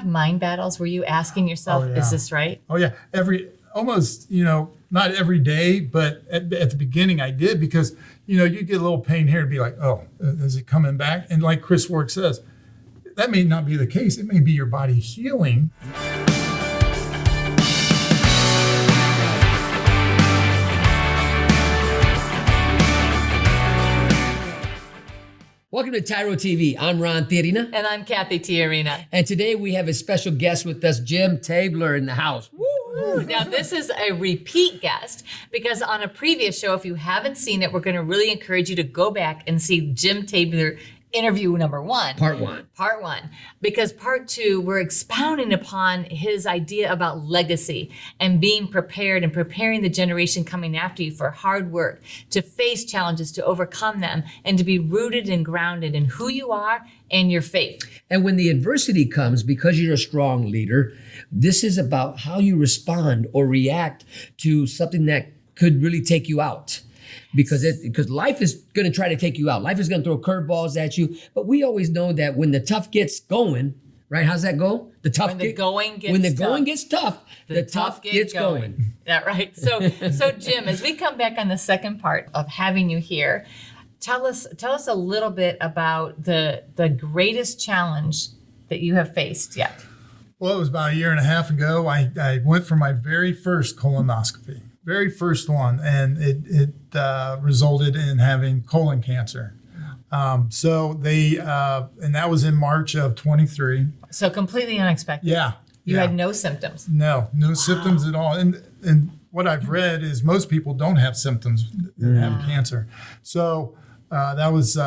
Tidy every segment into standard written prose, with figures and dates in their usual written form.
mind battles? Were you asking yourself, is this right? Oh yeah, almost, not every day, but at the beginning I did, because, you get a little pain here to be like, oh, is it coming back? And like Chris Work says, that may not be the case. It may be your body healing. Welcome to TYRO TV. I'm Tijerina. And I'm Cathy Tijerina. And today we have a special guest with us, Jim Tabler, in the house. Woo! Now, this is a repeat guest because on a previous show, if you haven't seen it, we're going to really encourage you to go back and see Jim Tabler interview number 1. Part 1. Part 1. Because part 2, we're expounding upon his idea about legacy and being prepared and preparing the generation coming after you for hard work, to face challenges, to overcome them, and to be rooted and grounded in who you are and your faith. And when the adversity comes, because you're a strong leader, this is about how you respond or react to something that could really take you out. Because life is going to try to take you out. Life is going to throw curveballs at you. But we always know that when the tough gets going, right? How's that go? When the going gets tough, the tough gets going. That right. So Jim, as we come back on the second part of having you here, tell us a little bit about the greatest challenge that you have faced yet. Well, it was about a year and a half ago. I went for my very first colonoscopy. Very first one, and it resulted in having colon cancer. So they, and that was in March of 23. So completely unexpected. Yeah. You had no symptoms. No symptoms at all. And what I've read is most people don't have symptoms that have cancer. So that was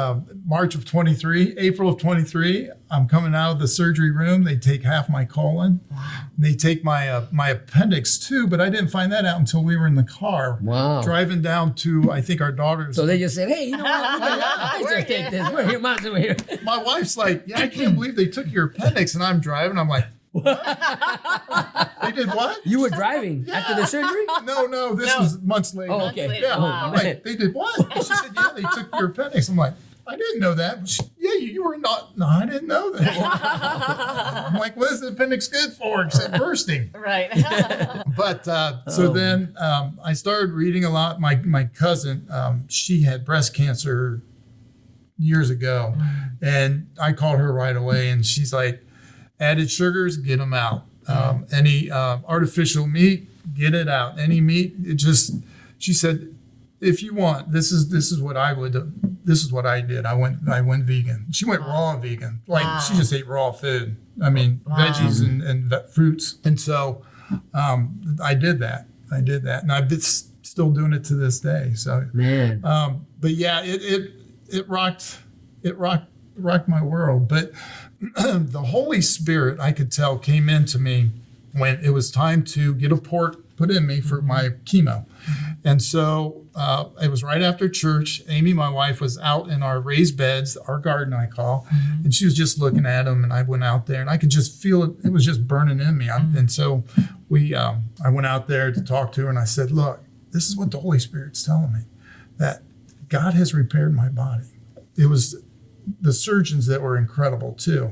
March of 23. April of 23, I'm coming out of the surgery room. They take half my colon. They take my my appendix too, but I didn't find that out until we were in the car. Wow. Driving down to, I think, our daughter's. So they just said, hey, you know what? Let's just take this. We're here, mom's over here. My wife's like, yeah, I can't believe they took your appendix. And I'm driving. I'm like, what? They did what? You were driving after the surgery? No, this was months later. Oh, okay. Yeah, Wow. I'm like, they did what? She said, yeah, they took your appendix. I'm like, I didn't know that. Yeah, you were not. No, I didn't know that. I'm like, what is the appendix good for except bursting? Right. But so then I started reading a lot. My cousin, she had breast cancer years ago, and I called her right away, and she's like, added sugars, get them out. Any artificial meat, get it out. Any meat, she said, if you want, this is what I would do. This is what I did. I went vegan. She went raw vegan. Like she just ate raw food. I mean, veggies and fruits. And so I did that. And I've been still doing it to this day. So, man. But yeah, it rocked my world. But the Holy Spirit, I could tell, came into me when it was time to get a port put in me for my chemo. And so it was right after church. Amy, my wife, was out in our raised beds, our garden I call, and she was just looking at them. And I went out there and I could just feel it. It was just burning in me. And so I went out there to talk to her and I said, look, this is what the Holy Spirit's telling me, that God has repaired my body. It was the surgeons that were incredible too,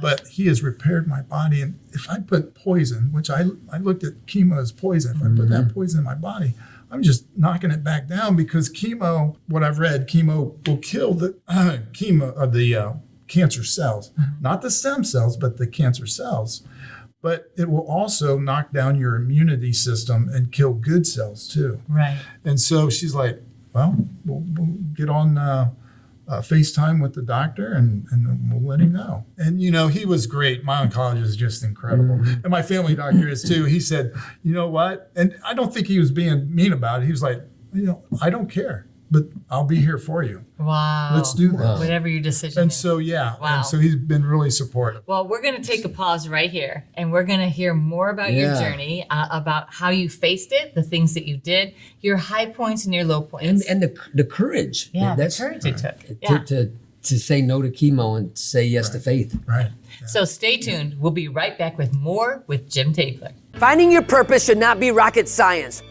but he has repaired my body. And if I put poison, which I looked at chemo as poison, if I put that poison in my body, I'm just knocking it back down, because chemo, what I've read, chemo will kill the cancer cells, not the stem cells, but the cancer cells. But it will also knock down your immunity system and kill good cells too. Right. And so she's like, well, we'll get on FaceTime with the doctor and we'll let him know. And, he was great. My oncologist is just incredible. And my family doctor is too. He said, you know what? And I don't think he was being mean about it. He was like, I don't care, but I'll be here for you. Wow. Let's do this. Wow. Whatever your decision and is. So, yeah. Wow. And so he's been really supportive. Well, we're going to take a pause right here, and we're going to hear more about your journey, about how you faced it, the things that you did, your high points and your low points. And the courage. Yeah, the courage it took. To say no to chemo and say yes to faith. Right. Yeah. So stay tuned. We'll be right back with more with Jim Tabler. Finding your purpose should not be rocket science.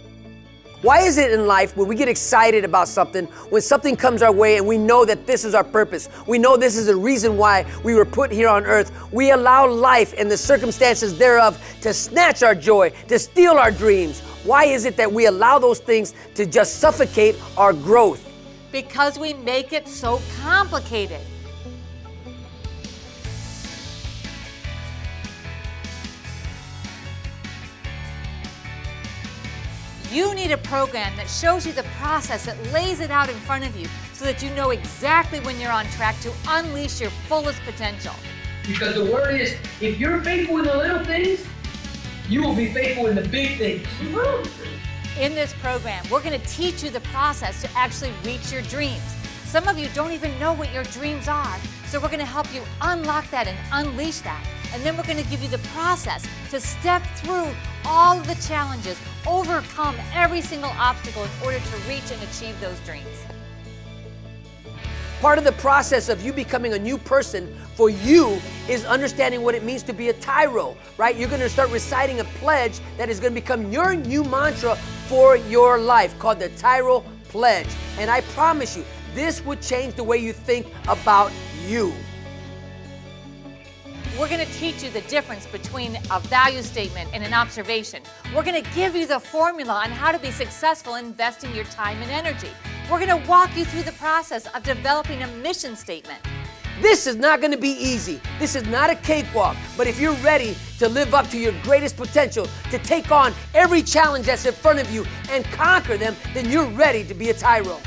Why is it in life when we get excited about something, when something comes our way and we know that this is our purpose, we know this is the reason why we were put here on earth, we allow life and the circumstances thereof to snatch our joy, to steal our dreams? Why is it that we allow those things to just suffocate our growth? Because we make it so complicated. You need a program that shows you the process, that lays it out in front of you so that you know exactly when you're on track to unleash your fullest potential. Because the word is, if you're faithful in the little things, you will be faithful in the big things. In this program, we're going to teach you the process to actually reach your dreams. Some of you don't even know what your dreams are, so we're going to help you unlock that and unleash that. And then we're going to give you the process to step through all of the challenges, overcome every single obstacle in order to reach and achieve those dreams. Part of the process of you becoming a new person for you is understanding what it means to be a TYRO, right? You're going to start reciting a pledge that is going to become your new mantra for your life, called the TYRO Pledge. And I promise you, this will change the way you think about you. We're going to teach you the difference between a value statement and an observation. We're going to give you the formula on how to be successful investing your time and energy. We're going to walk you through the process of developing a mission statement. This is not going to be easy. This is not a cakewalk. But if you're ready to live up to your greatest potential, to take on every challenge that's in front of you and conquer them, then you're ready to be a TYRO.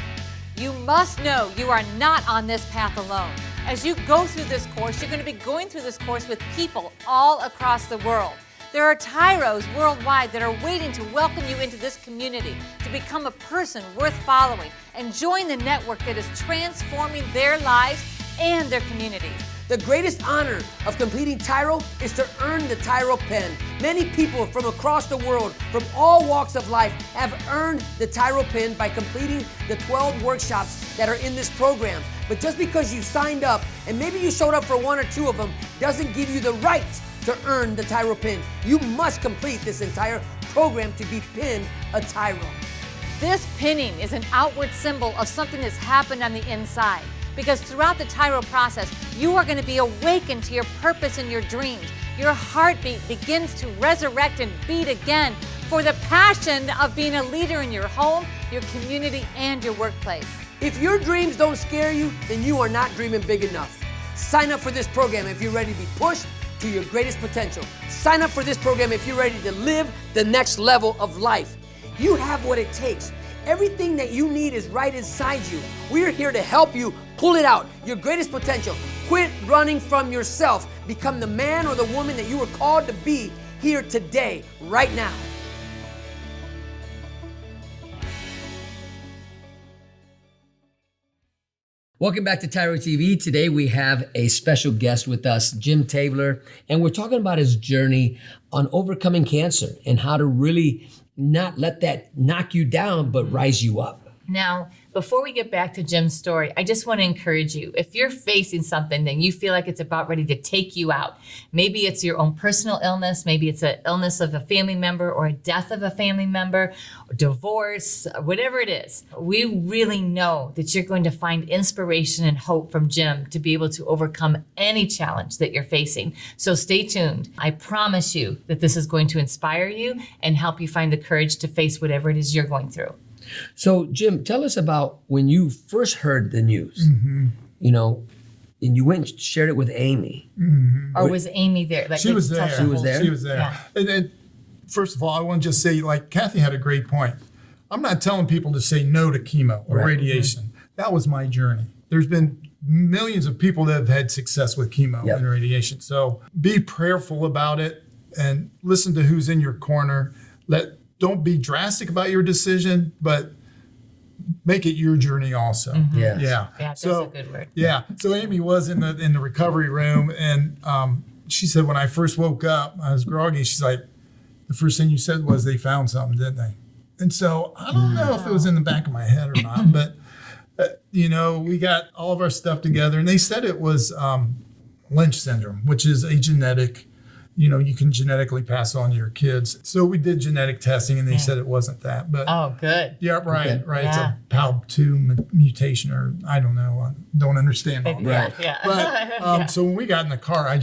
You must know you are not on this path alone. As you go through this course, you're going to be going through this course with people all across the world. There are TYROs worldwide that are waiting to welcome you into this community, to become a person worth following and join the network that is transforming their lives and their communities. The greatest honor of completing TYRO is to earn the TYRO pen. Many people from across the world, from all walks of life, have earned the TYRO pen by completing the 12 workshops that are in this program. But just because you signed up, and maybe you showed up for one or two of them, doesn't give you the right to earn the TYRO pen. You must complete this entire program to be pinned a TYRO. This pinning is an outward symbol of something that's happened on the inside. Because throughout the TYRO process, you are going to be awakened to your purpose and your dreams. Your heartbeat begins to resurrect and beat again for the passion of being a leader in your home, your community, and your workplace. If your dreams don't scare you, then you are not dreaming big enough. Sign up for this program if you're ready to be pushed to your greatest potential. Sign up for this program if you're ready to live the next level of life. You have what it takes. Everything that you need is right inside you. We're here to help you pull it out, your greatest potential. Quit running from yourself. Become the man or the woman that you were called to be here today, right now. Welcome back to TYRO TV. Today we have a special guest with us, Jim Taylor, and we're talking about his journey on overcoming cancer and how to really not let that knock you down, but rise you up. Now, before we get back to Jim's story, I just want to encourage you. If you're facing something that you feel like it's about ready to take you out, maybe it's your own personal illness, maybe it's an illness of a family member or a death of a family member, or divorce, whatever it is, we really know that you're going to find inspiration and hope from Jim to be able to overcome any challenge that you're facing. So stay tuned. I promise you that this is going to inspire you and help you find the courage to face whatever it is you're going through. So, Jim, tell us about when you first heard the news, you know, and you went and shared it with Amy. Or was Amy there? Like, She was there. She was there? She was there. Yeah. And first of all, I want to just say, like, Cathy had a great point. I'm not telling people to say no to chemo or radiation. That was my journey. There's been millions of people that have had success with chemo and radiation. So be prayerful about it and listen to who's in your corner. Don't be drastic about your decision, but make it your journey also. Yeah. Yeah, that's a good word. Yeah. So Amy was in the recovery room, and she said when I first woke up, I was groggy. She's like, the first thing you said was they found something, didn't they? And so I don't know if it was in the back of my head or not, but we got all of our stuff together, and they said it was Lynch syndrome, which is a genetic, you can genetically pass on to your kids. So we did genetic testing, and they said it wasn't that. But Oh, good. yeah, right, Okay. right. Yeah. It's a PALB2 mutation, or I don't know. I don't understand all that. Right. Yeah. But so when we got in the car, I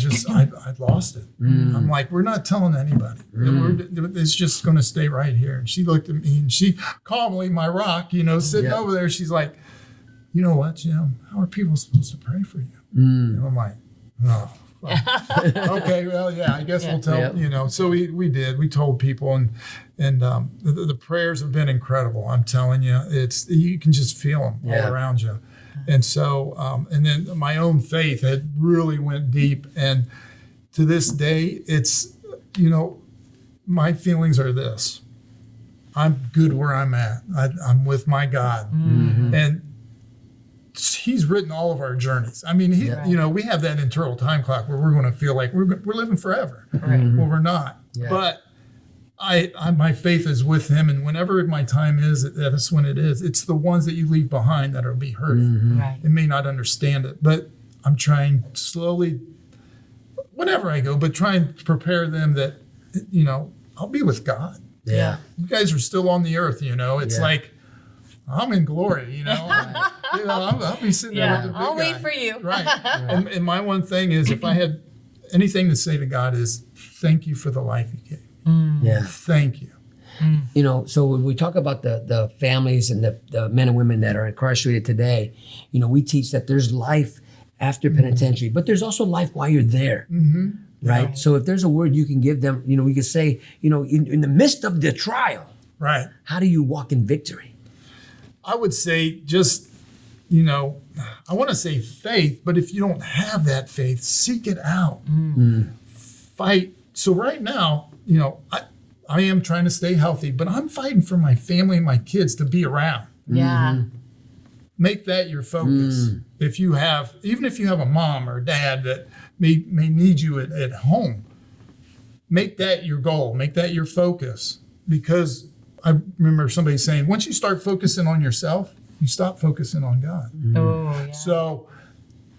lost it. I'm like, we're not telling anybody. It's just going to stay right here. And she looked at me, and she calmly, my rock, sitting over there, she's like, you know what, Jim? How are people supposed to pray for you? And I'm like, oh. Okay, well, yeah, I guess we'll tell, Yeah. So we did. We told people, and the prayers have been incredible. I'm telling you, you can just feel them all around you. And so, and then my own faith had really went deep. And to this day, it's, my feelings are this. I'm good where I'm at. I'm with my God. And He's written all of our journeys. I mean, we have that internal time clock where we're going to feel like we're living forever. Right. Well, we're not. Yeah. But my faith is with Him, and whenever my time is, that's when it is. It's the ones that you leave behind that will be hurting. Right. They may not understand it, but I'm trying slowly, whenever I go, but trying to prepare them that, I'll be with God. Yeah. You guys are still on the earth. It's like, I'm in glory, I'll be sitting there with the big I'll wait guy. for you. Right. And my one thing is, if I had anything to say to God, is thank you for the life you gave. Yeah. Thank you. So when we talk about the families and the men and women that are incarcerated today, we teach that there's life after penitentiary, but there's also life while you're there. Right? So if there's a word you can give them, we can say, in the midst of the trial, Right. how do you walk in victory? I would say just, I want to say faith, but if you don't have that faith, seek it out. Fight. So right now, I am trying to stay healthy, but I'm fighting for my family and my kids to be around. Yeah. Make that your focus. Even if you have a mom or dad that may need you at home, make that your goal, make that your focus. Because I remember somebody saying, once you start focusing on yourself, you stop focusing on God. Oh, yeah. So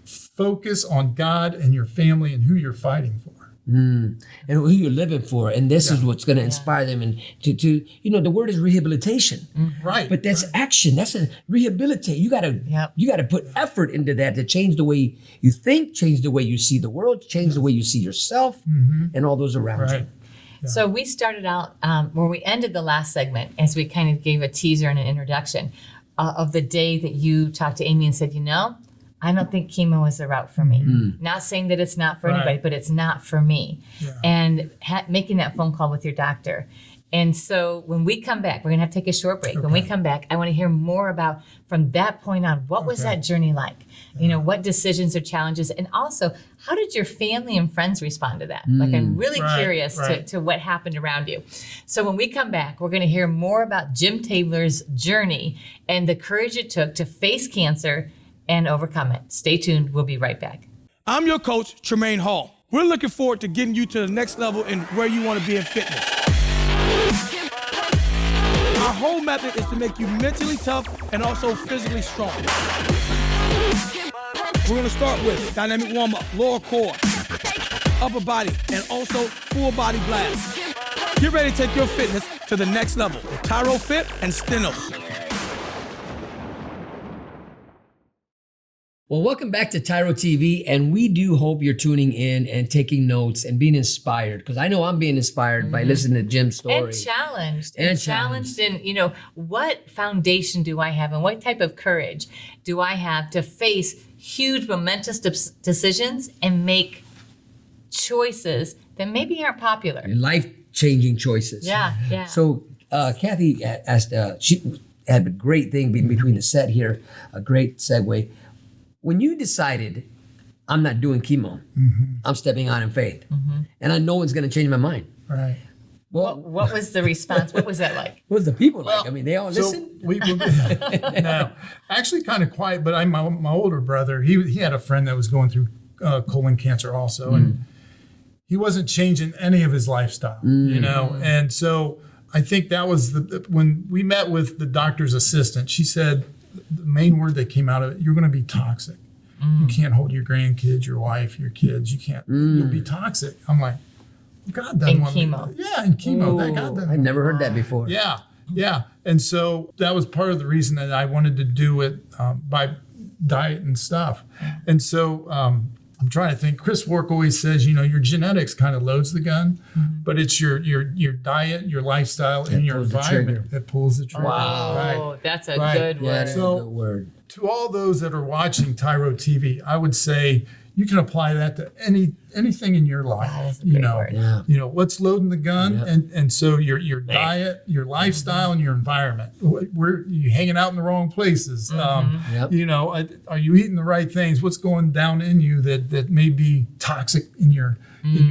focus on God and your family and who you're fighting for. And who you're living for. And this is what's going to inspire them. And to the word is rehabilitation. Right. But that's action. That's a rehabilitate. You gotta put effort into that to change the way you think, change the way you see the world, change the way you see yourself and all those around Right. you. So we started out where we ended the last segment, as we kind of gave a teaser and an introduction of the day that you talked to Amy and said, I don't think chemo is the route for me. Not saying that it's not for anybody, but it's not for me. Yeah. And making that phone call with your doctor. And so when we come back, we're going to have to take a short break. When we come back, I want to hear more about, from that point on, what was that journey like? What decisions or challenges? And also, how did your family and friends respond to that? Like, I'm really curious to what happened around you. So when we come back, we're going to hear more about Jim Taylor's journey and the courage it took to face cancer and overcome it. Stay tuned. We'll be right back. I'm your coach, Tremaine Hall. We're looking forward to getting you to the next level in where you want to be in fitness. Our whole method is to make you mentally tough and also physically strong. We're going to start with dynamic warm-up, lower core, upper body, and also full body blast. Get ready to take your fitness to the next level with TYRO Fit and Stenos. Well, welcome back to TYRO TV, and we do hope you're tuning in and taking notes and being inspired, because I know I'm being inspired by listening to Jim's story. And challenged. And challenged in, what foundation do I have and what type of courage do I have to face huge momentous decisions and make choices that maybe aren't popular? And life-changing choices. Yeah. So Cathy asked, she had a great thing between the set here, a great segue. When you decided, I'm not doing chemo, I'm stepping out in faith, and I know one's going to change my mind. Right. Well, What was the response? What was that like? what was the people like? I mean, they all listen? No, actually kind of quiet, but my older brother, he had a friend that was going through colon cancer also, and he wasn't changing any of his lifestyle, and so I think that was when we met with the doctor's assistant, she said, the main word that came out of it, you're going to be toxic. You can't hold your grandkids, your wife, your kids. You can't. You'll be toxic. I'm like, God done In one. chemo. Yeah, in chemo. That God done. I never heard that before. Yeah, yeah. And so that was part of the reason that I wanted to do it by diet and stuff. And so I'm trying to think. Chris Wark always says, your genetics kind of loads the gun, but it's your diet, your lifestyle, and your pulls the environment trigger. that pulls the trigger. Wow, Right. that's a Right. good Yeah, word. that's So- a good word. To all those that are watching TYRO TV, I would say you can apply that to anything in your life. That is a great word. Yeah. What's loading the gun, Yep. and so your diet, your lifestyle, and your environment. Where you hanging out in the wrong places? Yep. Are you eating the right things? What's going down in you that may be toxic in your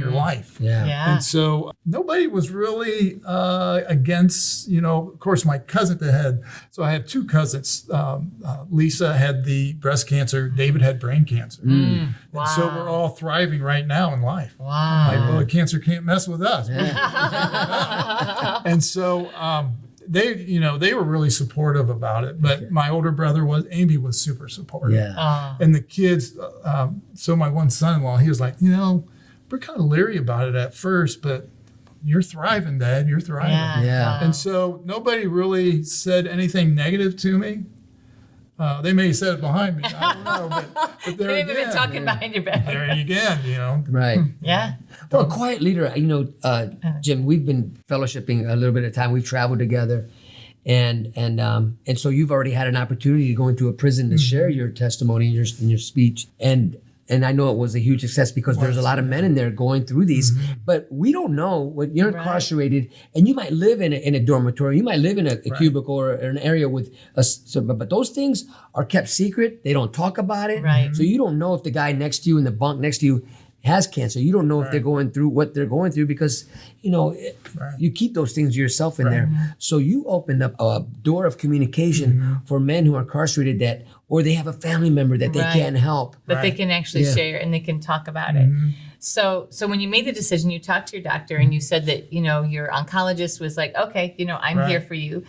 life? Yeah. Yeah. And so nobody was really against, of course, my cousin that had, so I have two cousins. Lisa had the breast cancer, David had brain cancer. And so we're all thriving right now in life. Wow. Like, well, cancer can't mess with us. And so they were really supportive about it. But my older brother Amy was super supportive. Yeah. And the kids, so my one son-in-law, he was like, we're kind of leery about it at first, but you're thriving, Dad. You're thriving. Yeah. Yeah. And so nobody really said anything negative to me. They may have said it behind me. I don't know. But there They've been again, talking behind your back. there again. Right. Yeah. Well, a quiet leader, Jim, we've been fellowshipping a little bit of time. We've traveled together. And so you've already had an opportunity to go into a prison to share your testimony in your speech. And I know it was a huge success because there's a lot of men in there going through these, but we don't know when you're incarcerated and you might live in a dormitory, you might live in a cubicle or an area with but those things are kept secret. They don't talk about it. Right. So you don't know if the guy next to you in the bunk next to you has cancer. You don't know if they're going through what they're going through because, you keep those things to yourself in there. So you opened up a door of communication for men who are incarcerated or they have a family member that they Right. can't help. That they can actually Yeah. share and they can talk about it. So when you made the decision, you talked to your doctor and you said that, your oncologist was like, okay, I'm here for you.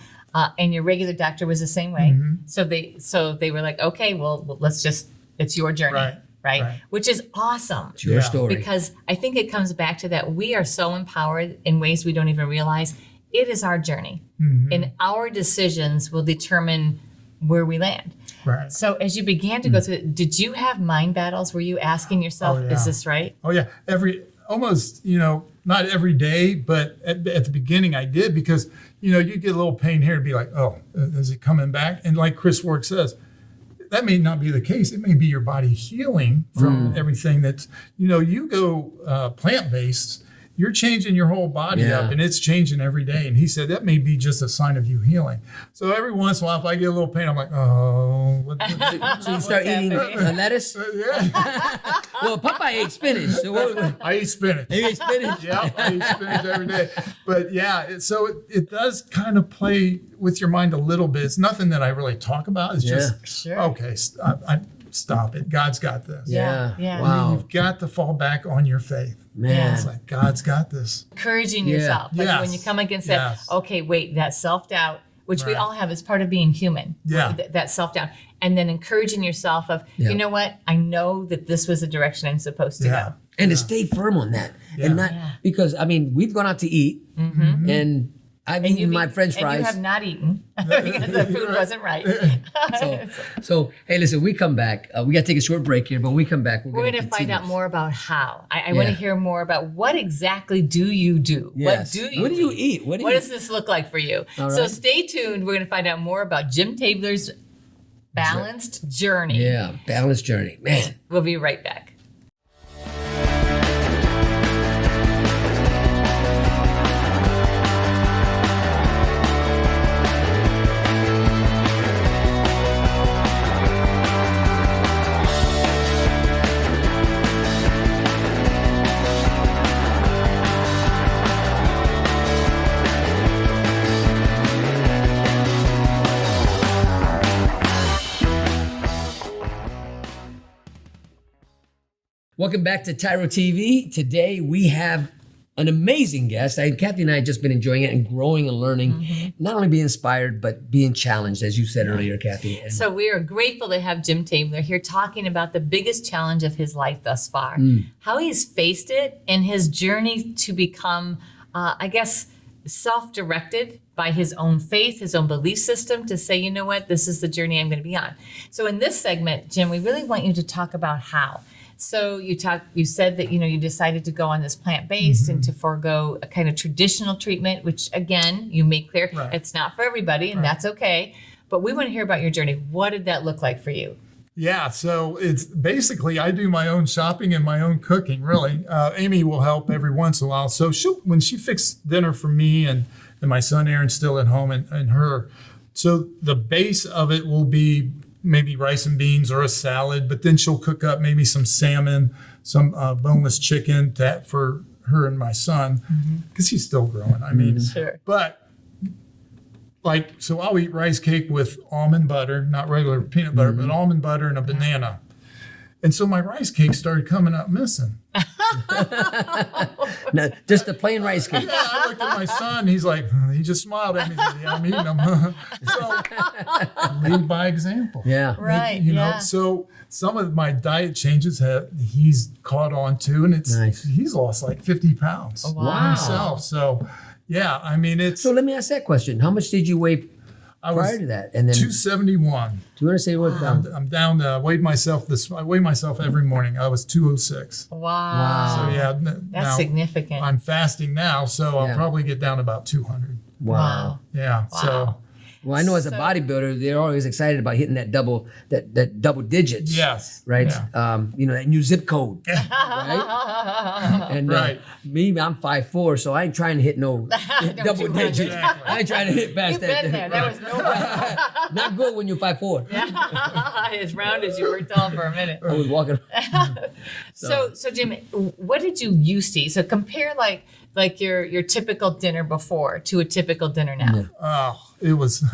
And your regular doctor was the same way. So they were like, okay, well, it's your journey. Right? Which is awesome. It's your story. Because I think it comes back to that we are so empowered in ways we don't even realize. It is our journey. And our decisions will determine where we land. Right. So as you began to go through it, did you have mind battles? Were you asking yourself, is this right? Oh yeah, almost not every day, but at the beginning I did because you get a little pain here and be like, oh, is it coming back? And like Chris Wark says, that may not be the case. It may be your body healing from everything that's you go plant-based. You're changing your whole body up and it's changing every day. And he said that may be just a sign of you healing. So every once in a while, if I get a little pain, I'm like, oh. So you start eating lettuce? Yeah. Well, Popeye ate spinach. So what? I eat spinach. You ate spinach? Yeah, I eat spinach every day. But yeah, it does kind of play with your mind a little bit. It's nothing that I really talk about. It's just, Sure. okay, stop it. God's got this. Yeah. Yeah. Wow. You've got to fall back on your faith. Man. It's like, God's got this. Encouraging Yeah. yourself. Like Yes. when you come against Yes. that, okay, wait, that self-doubt, which we Right. all have as part of being human. Yeah. That self-doubt. And then encouraging yourself of, Yeah. you know what? I know that this was the direction I'm supposed to Yeah. go. And to stay firm on that. And not because we've gone out to eat and I've eaten you've my eaten- French And fries. you have not eaten because the food wasn't right. So hey, listen, we come back. We got to take a short break here, but when we come back, We're going to find continue. out more about how. I want to Yeah. hear more about what exactly do you do? Yes. What do you What do you eat? What does this look like for you? All So right. stay tuned. We're going to find out more about Jim Tabler's balanced journey. Yeah, balanced journey, man. We'll be right back. Welcome back to TYRO TV. Today we have an amazing guest. Kathy and I have just been enjoying it and growing and learning, not only being inspired, but being challenged, as you said earlier, Kathy. And So we are grateful to have Jim Tabler here talking about the biggest challenge of his life thus far, how he's faced it, and his journey to become, I guess, self-directed by his own faith, his own belief system, to say, you know what, this is the journey I'm going to be on. So in this segment, Jim, we really want you to talk about how. So you said that, you decided to go on this plant-based and to forego a kind of traditional treatment, which again, you make clear, Right. it's not for everybody, and that's okay. But we want to hear about your journey. What did that look like for you? Yeah, so it's basically I do my own shopping and my own cooking, really. Amy will help every once in a while. So when she fixed dinner for me and my son Aaron's still at home and her, so the base of it will be maybe rice and beans or a salad, but then she'll cook up maybe some salmon, some boneless chicken for her and my son, because he's still growing. I mean, Sure. but so I'll eat rice cake with almond butter, not regular peanut butter, but almond butter and a banana. And so my rice cake started coming up missing. now, just the plain rice cake. Yeah, I looked at my son. He's like, he just smiled at me. He said, yeah, I'm eating them. So lead by example. Yeah. Right. You know, yeah. so some of my diet changes he's caught on to, and Nice. he's lost like 50 pounds Wow. himself. So yeah, I mean, So let me ask that question. How much did you weigh I prior was to that? And then 271. 271 pounds. I'm down to weighed myself I weigh myself every morning. I was 206. Wow. So yeah, That's now significant. I'm fasting now, so Yeah. I'll probably get down to about 200. Wow. Yeah. So Well, I know as a bodybuilder, they're always excited about hitting that double double digits. yes. Right. Yeah. That new zip code. Right. And Right. me, I'm 5'4", so I ain't trying to hit no double 200. digits. Exactly. I ain't trying to hit past You've that. been there. There was no way. Not good when you're 5'4". As round as you were tall for a minute. I was walking. So Jim, what did you used to eat? So compare like your typical dinner before to a typical dinner now. Oh, it was.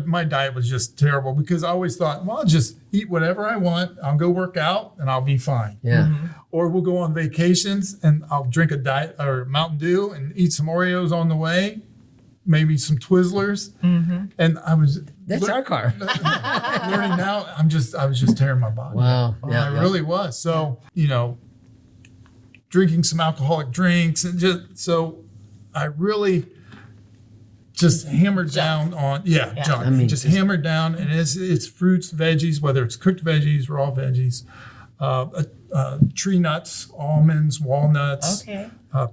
My diet was just terrible because I always thought, well, I'll just eat whatever I want. I'll go work out and I'll be fine. Yeah. Or we'll go on vacations and I'll drink a diet or Mountain Dew and eat some Oreos on the way, maybe some Twizzlers. And I was That's our car. learning now. I was just tearing my body. Wow. I really was. So, drinking some alcoholic drinks and so I really just hammered down on junk. I mean, just hammered down, and it's fruits, veggies, whether it's cooked veggies, raw veggies, tree nuts, almonds, walnuts,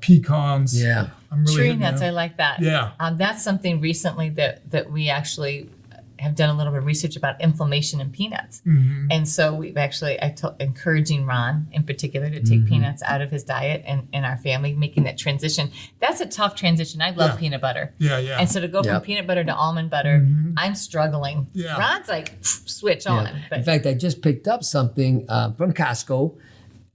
pecans. Yeah. I'm really Tree hitting nuts, them. I like that. Yeah. That's something recently that we actually have done a little bit of research about inflammation in peanuts. And so we've actually, encouraging Ron in particular to take peanuts out of his diet and our family, making that transition. That's a tough transition. I love peanut butter. Yeah, yeah. And so to go from Yep. peanut butter to almond butter, I'm struggling. Yeah. Ron's like, switch on. But In fact, I just picked up something from Costco,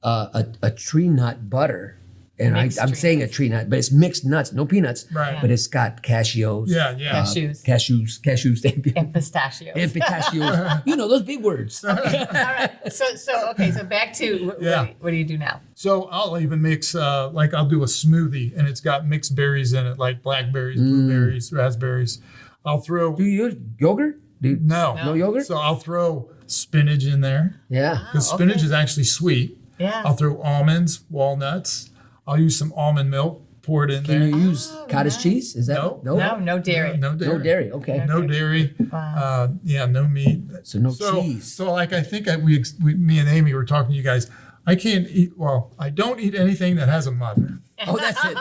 a tree nut butter. And I'm Mixed tree saying a tree nut, but it's mixed nuts, no peanuts. Right. But it's got cashews. Yeah, yeah. cashews Thank you. and pistachios. And pistachios. Those big words. All right. So back to what do you do now? So I'll even mix, I'll do a smoothie, and it's got mixed berries in it, like blackberries, blueberries, raspberries. I'll throw Do you use yogurt? no yogurt? So I'll throw spinach in there Yeah. because spinach is actually sweet. Yeah. I'll throw almonds, walnuts. I'll use some almond milk, pour it in Can there. you use cottage cheese? Is that No dairy. No dairy. No dairy. Okay. No dairy. No meat. So no cheese. So I think me and Amy were talking to you guys. I can't eat. Well, I don't eat anything that has a mother. Oh, that's it.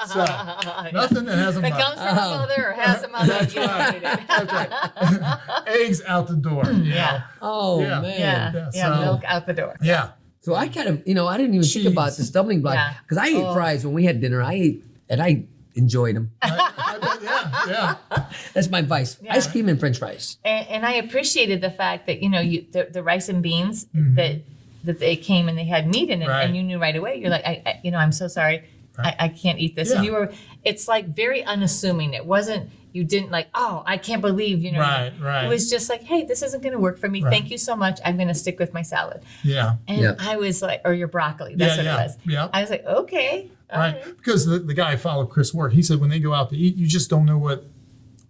So nothing that has a If it mother. comes from a mother or has a mother, you don't eat it. That's right. Eggs out the door. Yeah. Oh Yeah. man. Yeah. so- Milk out the door. Yeah. So I kind of, I didn't even think about the stumbling block Yeah. because I ate fries when we had dinner. I enjoyed them. Yeah. That's my vice. Ice cream and French fries. And I appreciated the fact that the rice and beans that they came and they had meat in it, Right. and you knew right away. You're like, I'm so sorry, I can't eat this. Yeah. And it's like very unassuming. It wasn't You didn't like, oh, I can't believe, you know. Right, right. It was just like, hey, this isn't going to work for me. Right. Thank you so much. I'm going to stick with my salad. Yeah. And Yeah. I was like, or your broccoli. That's what it was. Yeah. I was like, okay. all Right. Because the guy I followed, Chris Ward, he said when they go out to eat, you just don't know what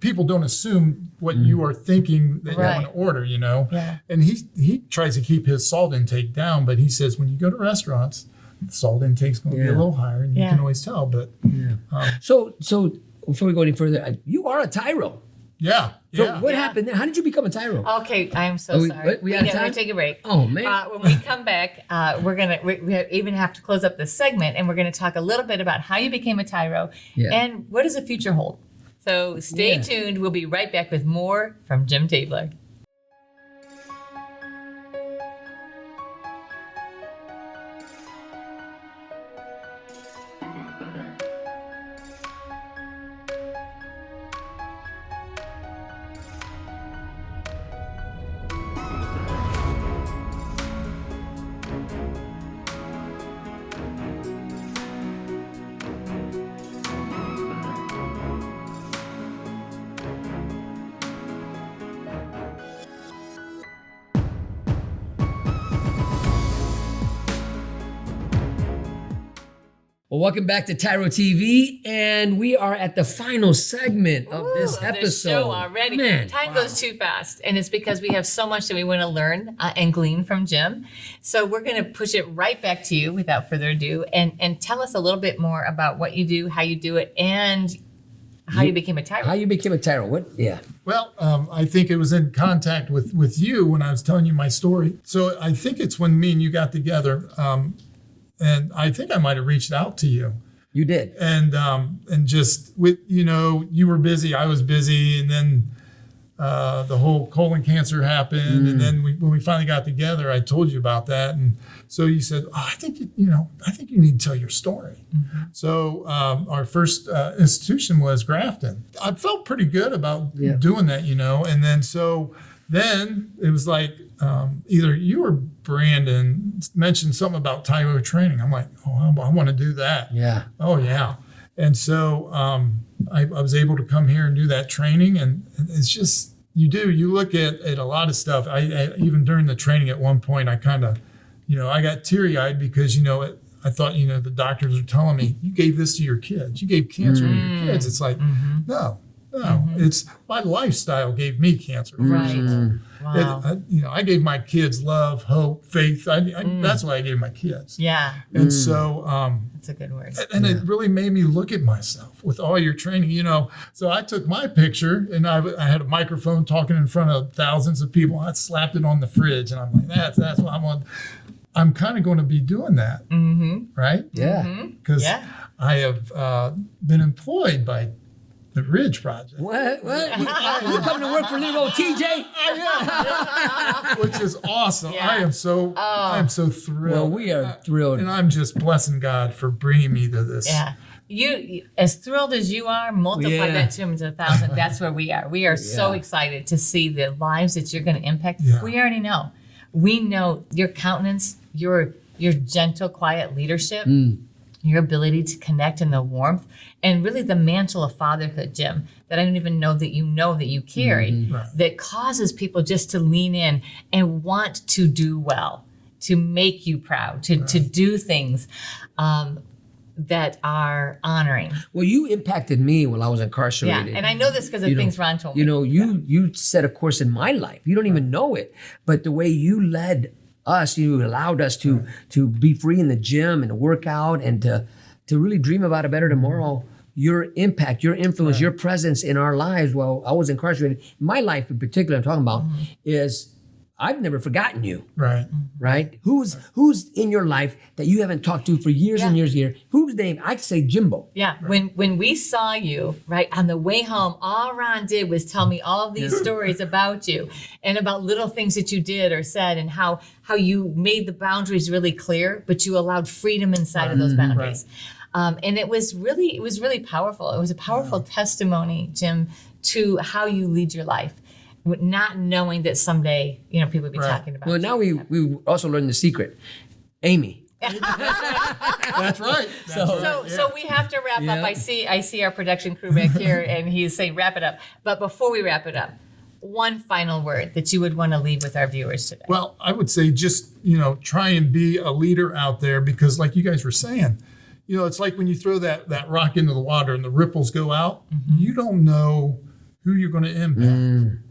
people don't assume what you are thinking that Right. you want to order, you know? Yeah. And he tries to keep his salt intake down, but he says when you go to restaurants, the salt intake's going to be a Yeah. little higher, and you Yeah. can always tell. But So before we go any further, you are a Tyro. yeah. So Yeah. what happened there? How did you become a Tyro? Okay, I am so Oh, we- sorry. what, we out of gotta time? take a break. Oh, man. When we come back, we even have to close up this segment, and we're going to talk a little bit about how you became a Tyro Yeah. and what does the future hold. So stay Yeah. tuned. We'll be right back with more from Jim Tabler. Well, welcome back to TYRO TV, and we are at the final segment of this episode. This show already. Man, Time goes too fast, and it's because we have so much that we want to learn and glean from Jim. So we're going to push it right back to you without further ado, and tell us a little bit more about what you do, how you do it, and how you became a how Tyro. you became a Tyro? What? Yeah. Well, I think it was in contact with you when I was telling you my story. So I think it's when me and you got together, and I think I might have reached out to you. You did. And just with, you were busy, I was busy, and then the whole colon cancer happened, and then when we finally got together, I told you about that, and so you said, I think you need to tell your story. So our first institution was Grafton. I felt pretty good about doing that, and then it was like either you or Brandon mentioned something about TYRO training. I'm like, I want to do that. Yeah. Oh, yeah. And so I was able to come here and do that training. And it's just, you look at a lot of stuff. I even during the training at one point, I kind of, I got teary eyed because, I thought, the doctors are telling me, you gave this to your kids. You gave cancer to your kids. It's like, no, it's my lifestyle gave me cancer. Right. Wow. I gave my kids love, hope, faith. That's why I gave my kids. Yeah, And so, that's a good word. and it really made me look at myself with all your training, So I took my picture and I had a microphone talking in front of thousands of people. I slapped it on the fridge and I'm like, that's what I want. I'm kind of going to be doing that, right? Yeah. Because Yeah. I have been employed by the Ridge Project. What? You coming to work for little old TJ? Which is awesome. Yeah. I am so thrilled. Well, we are thrilled. And I'm just blessing God for bringing me to this. Yeah. You as thrilled as you are, multiply Yeah. that times 1,000. That's where we are. We are so Yeah. excited to see the lives that you're going to impact. Yeah. We already know. We know your countenance, your gentle, quiet leadership, your ability to connect in the warmth, and really the mantle of fatherhood, Jim, that I don't even know that you carry, Right. that causes people just to lean in and want to do well, to make you proud, to do things that are honoring. Well, you impacted me while I was Yeah, incarcerated. and I know this because of things Ron told me. You set a course in my life. You don't even know it, but the way you led us, you allowed us to be free in the gym and to work out and to really dream about a better tomorrow. Your impact, your influence, your presence in our lives while I was incarcerated, my life in particular, I'm talking about, is I've never forgotten you. Right. Right? Who's in your life that you haven't talked to for years and years and years? Whose name? I'd say Jimbo. Yeah, when we saw you, right, on the way home, all Ron did was tell me all of these stories about you and about little things that you did or said and how you made the boundaries really clear, but you allowed freedom inside of those boundaries. And it was really powerful. It was a powerful testimony, Jim, to how you lead your life, not knowing that someday, people will be talking about Well, you. now we also learned the secret. Amy, That's right. So we have to wrap up. Yeah. I see our production crew back here, and he's saying wrap it up. But before we wrap it up, one final word that you would want to leave with our viewers today. Well, I would say just, try and be a leader out there, because like you guys were saying, it's like when you throw that rock into the water and the ripples go out, you don't know who you're going to impact.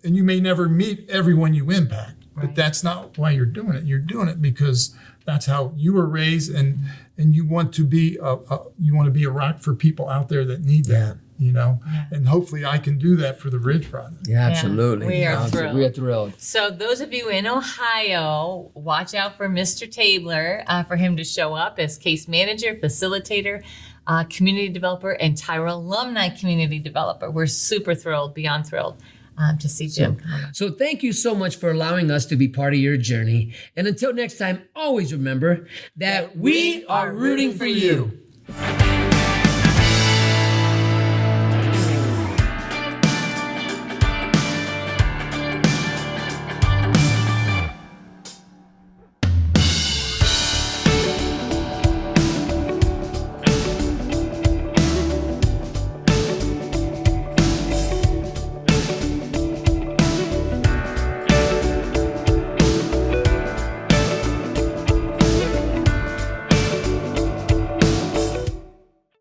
And you may never meet everyone you impact, but that's not why you're doing it. You're doing it because that's how you were raised, and you want to be a rock for people out there that need that. And hopefully I can do that for the Ridge Project. Yeah, absolutely. we are thrilled. We are thrilled. So those of you in Ohio, watch out for Mr. Tabler, for him to show up as case manager, facilitator, community developer, and TYRO alumni community developer. We're super thrilled, beyond thrilled, to see Jim. So thank you so much for allowing us to be part of your journey. And until next time, always remember that we are rooting for you.